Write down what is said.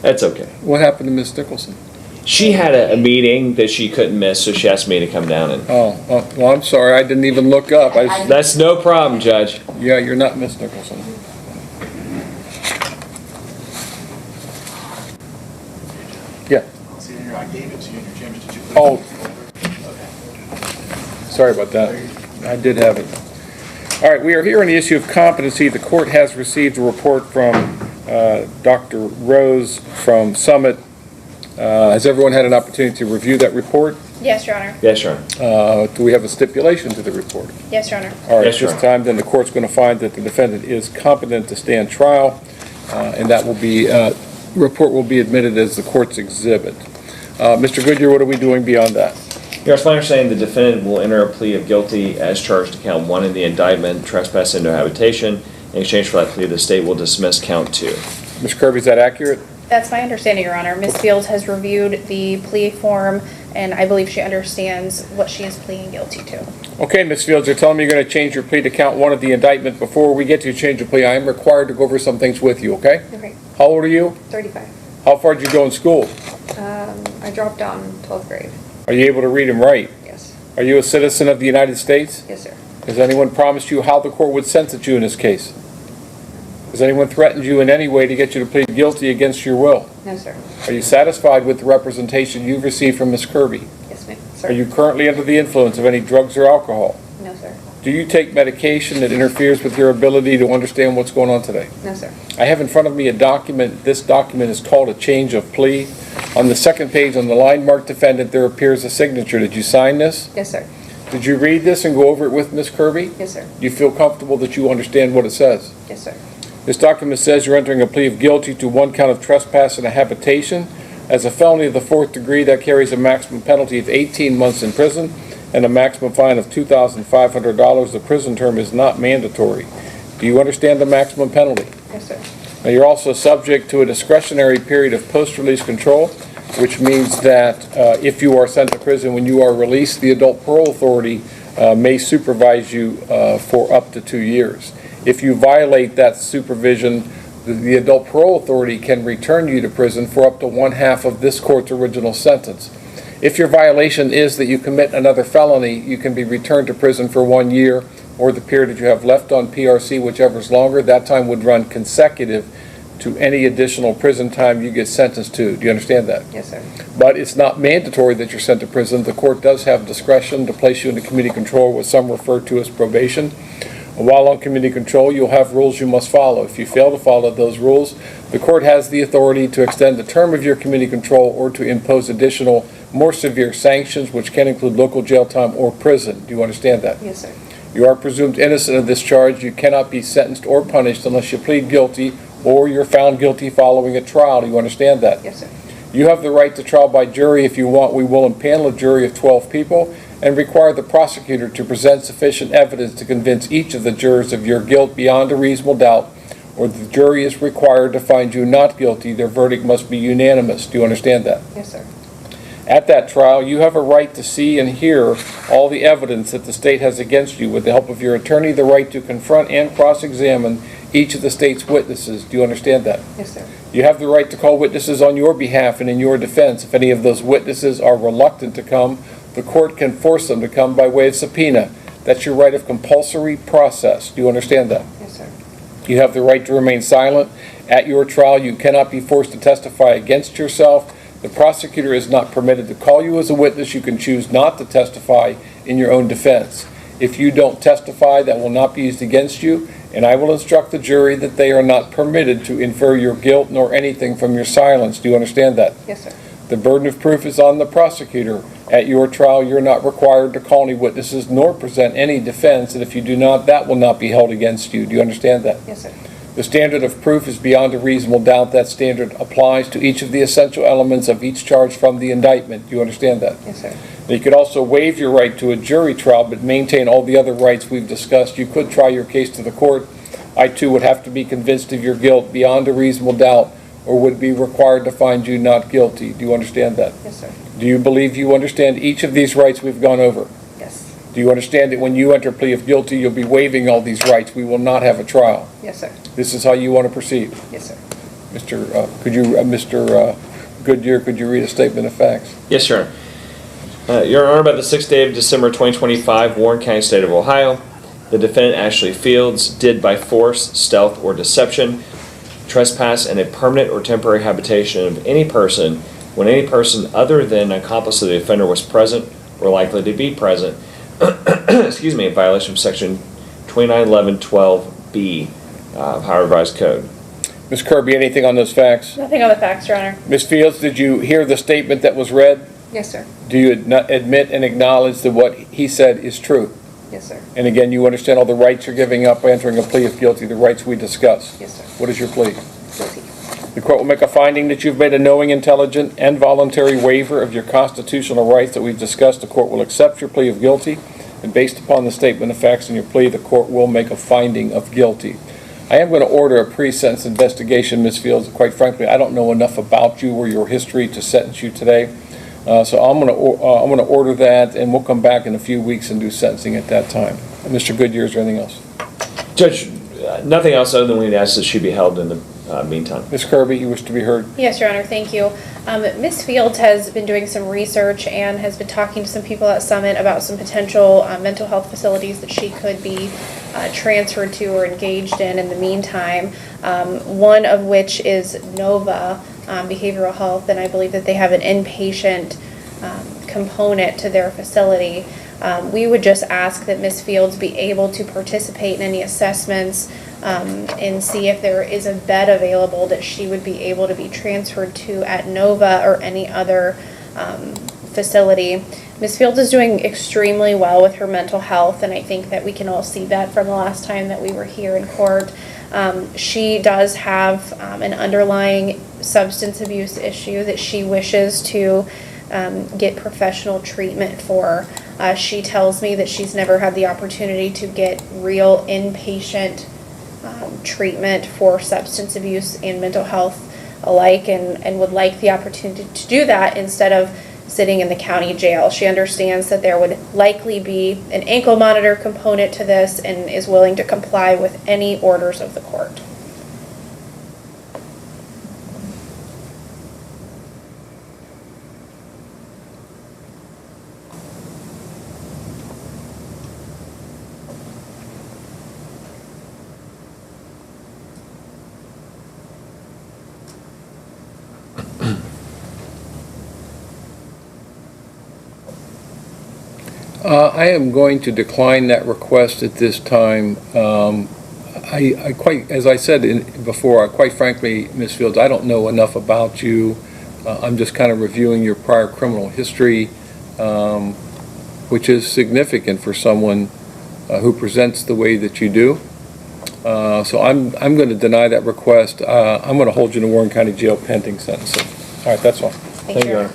That's okay. What happened to Ms. Nicholson? She had a meeting that she couldn't miss, so she asked me to come down and... Oh, well, I'm sorry, I didn't even look up. That's no problem, Judge. Yeah, you're not Ms. Nicholson. Yeah. See here, I gave it to you in your chambers. Did you put it Oh. in the folder? Okay. Sorry about that. I did have it. All right, we are here on the issue of competency. The court has received a report from Dr. Rose from Summit. Has everyone had an opportunity to review that report? Yes, Your Honor. Yes, Your Honor. Do we have a stipulation to the report? Yes, Your Honor. All right, Yes, at Your this Honor. time, then the court's going to find that the defendant is competent to stand trial, and that will be, report will be admitted as the court's exhibit. Mr. Goodyear, what are we doing beyond that? Yes, my understanding, the defendant will enter a plea of guilty as charged to count 1 in the indictment, trespass into habitation. In exchange for that plea, the state will dismiss count 2. Ms. Kirby, is that accurate? That's my understanding, Your Honor. Ms. Fields has reviewed the plea form, and I believe she understands what she is pleading guilty to. Okay, Ms. Fields, you're telling me you're going to change your plea to count 1 of the indictment. Before we get to change your plea, I am required to go over some things with you, okay? Okay, How old are you? 35. How far did you go in school? I dropped out in 12th grade. Are you able to read and write? Yes. Are you a citizen of the United States? Yes, sir. Has anyone promised you how the court would sentence you in this case? Has anyone threatened you in any way to get you to plead guilty against your will? No, sir. Are you satisfied with the representation you've received from Ms. Kirby? Yes, ma'am. Sir. Are you currently under the influence of any drugs or alcohol? No, sir. Do you take medication that interferes with your ability to understand what's going on today? No, sir. I have in front of me a document. This document is called a change of plea. On the second page, on the line marked defendant, there appears a signature. Did you sign this? Yes, sir. Did you read this and go over it with Ms. Kirby? Yes, sir. Do you feel comfortable that you understand what it says? Yes, sir. This document says you're entering a plea of guilty to 1 count of trespass in a habitation. As a felony of the 4th degree, that carries a maximum penalty of 18 months in prison and a maximum fine of $2,500. The prison term is not mandatory. Do you understand the maximum penalty? Yes, sir. Now, you're also subject to a discretionary period of post-release control, which means that if you are sent to prison when you are released, the Adult Parole Authority may supervise you for up to 2 years. If you violate that supervision, the Adult Parole Authority can return you to prison for up to 1/2 of this court's original sentence. If your violation is that you commit another felony, you can be returned to prison for 1 year, or the period that you have left on PRC, whichever is longer. That time would run consecutive to any additional prison time you get sentenced to. Do you understand that? Yes, sir. But it's not mandatory that you're sent to prison. The court does have discretion to place you into community control, what some refer to as probation. While on community control, you'll have rules you must follow. If you fail to follow those rules, the court has the authority to extend the term of your community control or to impose additional, more severe sanctions, which can include local jail time or prison. Do you understand that? Yes, sir. You are presumed innocent of this charge. You cannot be sentenced or punished unless you plead guilty or you're found guilty following a trial. Do you understand that? Yes, sir. You have the right to trial by jury if you want. We will impanel a jury of 12 people and require the prosecutor to present sufficient evidence to convince each of the jurors of your guilt beyond a reasonable doubt, or the jury is required to find you not guilty. Their verdict must be unanimous. Do you understand that? Yes, sir. At that trial, you have a right to see and hear all the evidence that the state has against you. With the help of your attorney, the right to confront and cross-examine each of the state's witnesses. Do you understand that? Yes, sir. You have the right to call witnesses on your behalf and in your defense. If any of those witnesses are reluctant to come, the court can force them to come by way of subpoena. That's your right of compulsory process. Do you understand that? Yes, sir. You have the right to remain silent. At your trial, you cannot be forced to testify against yourself. The prosecutor is not permitted to call you as a witness. You can choose not to testify in your own defense. If you don't testify, that will not be used against you, and I will instruct the jury that they are not permitted to infer your guilt nor anything from your silence. Do you understand that? Yes, sir. The burden of proof is on the prosecutor. At your trial, you're not required to call any witnesses nor present any defense, and if you do not, that will not be held against you. Do you understand that? Yes, sir. The standard of proof is beyond a reasonable doubt. That standard applies to each of the essential elements of each charge from the indictment. Do you understand that? Yes, sir. You could also waive your right to a jury trial, but maintain all the other rights we've discussed. You could try your case to the court. I, too, would have to be convinced of your guilt beyond a reasonable doubt, or would be required to find you not guilty. Do you understand that? Yes, sir. Do you believe you understand each of these rights we've gone over? Yes. Do you understand that when you enter a plea of guilty, you'll be waiving all these rights? We will not have a trial. Yes, sir. This is how you want to proceed. Yes, sir. Mr. Goodyear, could you read a statement of facts? Yes, Your Honor. Your Honor, by the 6th day of December 2025, Warren County, State of Ohio, the defendant Ashley Fields did by force, stealth, or deception trespass in a permanent or temporary habitation of any person when any person other than an accomplice of the offender was present or likely to be present, excuse me, in violation of section 291112B of Ohio Revised Code. Ms. Kirby, anything on those facts? Nothing on the facts, Your Honor. Ms. Fields, did you hear the statement that was read? Yes, sir. Do you admit and acknowledge that what he said is true? Yes, sir. And again, you understand all the rights you're giving up entering a plea of guilty, the rights we discussed? Yes, sir. What is your plea? Guilty. The court will make a finding that you've made a knowing, intelligent, and voluntary waiver of your constitutional rights that we've discussed. The court will accept your plea of guilty, and based upon the statement of facts in your plea, the court will make a finding of guilty. I am going to order a pre-sentence investigation, Ms. Fields. Quite frankly, I don't know enough about you or your history to sentence you today. So I'm going to order that, and we'll come back in a few weeks and do sentencing at that time. Mr. Goodyear, is there anything else? Judge, nothing else other than we'd ask that she be held in the meantime. Ms. Kirby, you wish to be heard? Yes, Your Honor, thank you. Ms. Fields has been doing some research and has been talking to some people at Summit about some potential mental health facilities that she could be transferred to or engaged in the meantime. One of which is Nova Behavioral Health, and I believe that they have an inpatient component to their facility. We would just ask that Ms. Fields be able to participate in any assessments and see if there is a bed available that she would be able to be transferred to at Nova or any other facility. Ms. Fields is doing extremely well with her mental health, and I think that we can all see that from the last time that we were here in court. She does have an underlying substance abuse issue that she wishes to get professional treatment for. She tells me that she's never had the opportunity to get real inpatient treatment for substance abuse and mental health alike, and would like the opportunity to do that instead of sitting in the county jail. She understands that there would likely be an ankle monitor component to this and is willing to comply with any orders of the court. I am going to decline that request at this time. As I said before, quite frankly, Ms. Fields, I don't know enough about you. I'm just kind of reviewing your prior criminal history, which is significant for someone who presents the way that you do. So I'm going to deny that request. I'm going to hold you in the Warren County Jail pending sentencing. All right, that's all. Thank you, Your Honor.